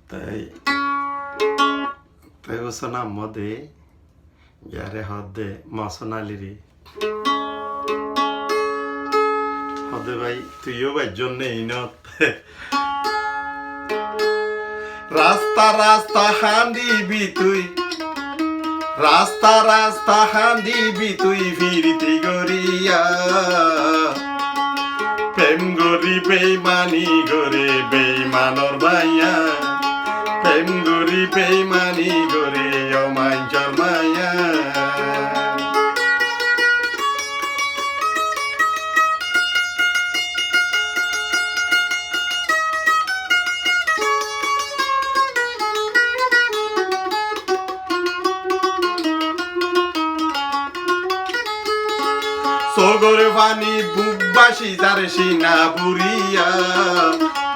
তাই তাই বসনা মদে ইয়ারে হদে মসনালিরি হদে ভাই তুইও ভাই জন্য ইনত রাস্তা রাস্তা হান্দিবি তুই রাস্তা রাস্তা হান্দিবি তুই ফিরিতি গরিয়া প্রেম গরি বেইমানি গরে বেইমানর মাইয়া প্রেম গরি বেইমানি গরে অমাঞ্চর মাইয়া সগর পানি বুকবাসী যার সিনা বুড়িয়া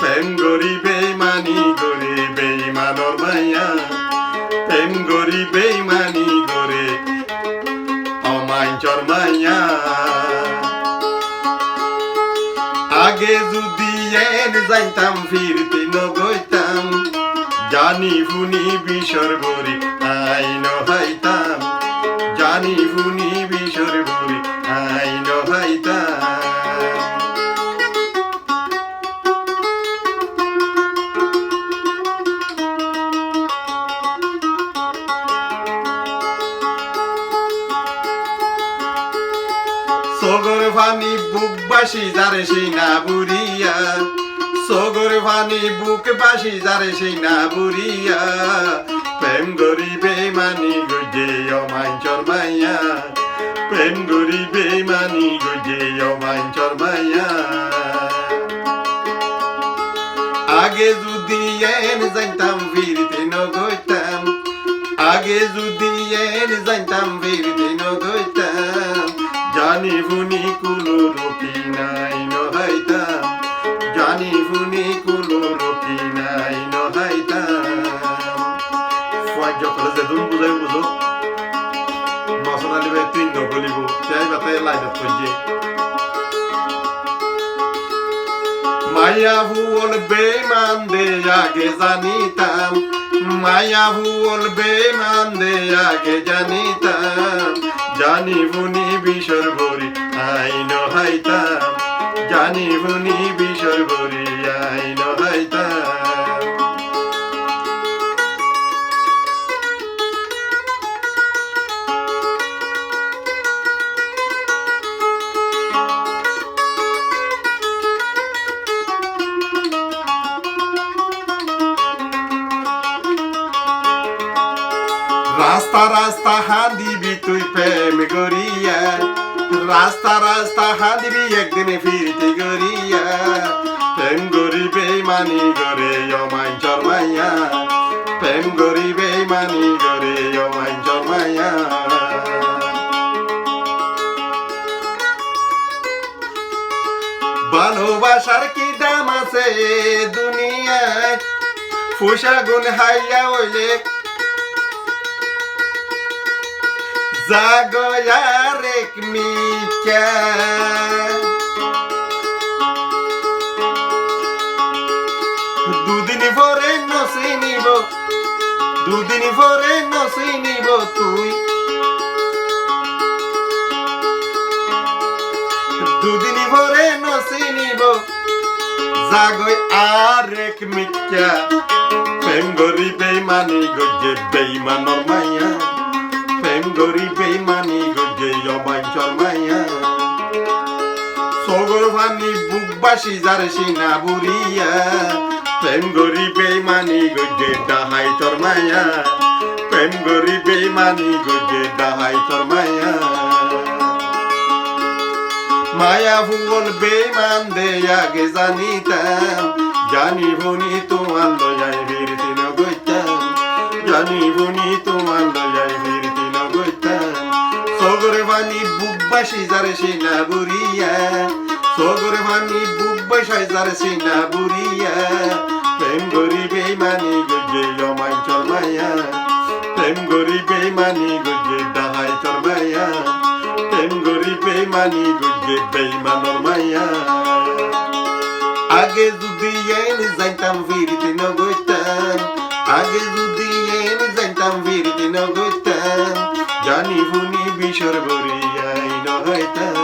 প্রেম গরি বেইমানি গরে বেইমানর মাইয়া প্রেম গরি বেইমানি গরে অমাঞ্চর মাইয়া আগে যদি এন যাইতাম ফিরতে নগইতাম জানি ফুনি বিশর ভরি আইন হাইতাম জানি ফুনি বিশর ভরি আইন হাইতাম সগর ফানি বুকবাসী যারে সিনা বুড়িয়া সগর ফানি বুকবাসী যারে সিনা বুড়িয়া প্রেম গরি বেইমানি গজে অমাঞ্চর মাইয়া প্রেম গরি বেইমানি গজে অমাঞ্চর মাইয়া আগে যদি এন যাইতাম ফিরতে নগইতাম আগে যদি এন যাইতাম ফিরতে নগইতাম জানি ফুনি কুলো রকি নাই নহাইতাম জানি ফুনি কুলো রকি নাই নহাইতাম ফুয়াজ করে যে দুন বুঝাই বুঝো মশনালি বে তিন গলিব তাই বাতে লাইনত কইছে মায়া ভুল বেমান দে আগে জানিতাম মায়া ভুল বেমান দে আগে জানিতাম জানি ফুনি বিশর ভরি আইন হাইতাম জানি ফুনি বিশর ভরি আইন হাইতাম রাস্তা রাস্তা হাঁদিবি তুই প্রেম গরিয়া রাস্তা রাস্তা হাঁদিবি একদিনে ফিরতে গরিয়া প্রেম গরি বেইমানি গরে অমাঞ্চর মাইয়া প্রেম গরি বেইমানি গরে অমাঞ্চর মাইয়া ভালোবাসার কি দাম আছে দুনিয়ায় ফুসা গুণ হাইয়া হইলে জাগয়ার এক মিকা দুদিন পরে নসি নিব দুদিন পরে নসি নিব তুই দুদিন পরে নসি নিব জাগয় আর এক মিকা প্রেম গরি বেইমানি গজে বেইমানর মাইয়া প্রেম গরি বেইমানি গজে অমাঞ্চর মাইয়া সগর ফানি বুকবাসী যার সিনা বুড়িয়া প্রেম গরি বেইমানি গজে ডাহাই তোর মাইয়া প্রেম গরি বেইমানি গজে ডাহাই তোর মাইয়া মায়া ভুল বেইমান দে আগে জানিতাম জানি ভুনি তোমার লয়াই ফিরতি নগইতাম জানি ভুনি তোমার লয়াই ফিরতি নগইতাম সগর ফানি বুকবাসী যারে সিনা বুড়িয়া সগর ফানি বুকবাসী যারে সিনা বুড়িয়া প্রেম গরি বেইমানি গজে অমাঞ্চর মাইয়া প্রেম গরি বেইমানি গজে ডাহাই তোর মাইয়া প্রেম গরি বেইমানি গজে বেইমানর মাইয়া আগে যদি এনে যাইতাম ফিরতে নগইতাম আগে যদি এন যাইতাম ফিরতি নগইতাম জানি ভুনি বিষর বরিয়াই নগাইতাম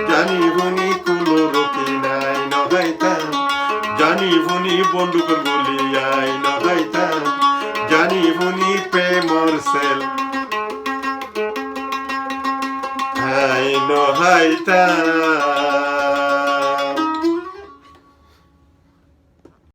জানি ভুনি কোনো রকি নাই নগাইতাম জানি ভুনি বন্দুকর গুলিয়াই নগাইতাম জানি ভুনি প্রেমর সেল হাই নগাইতাম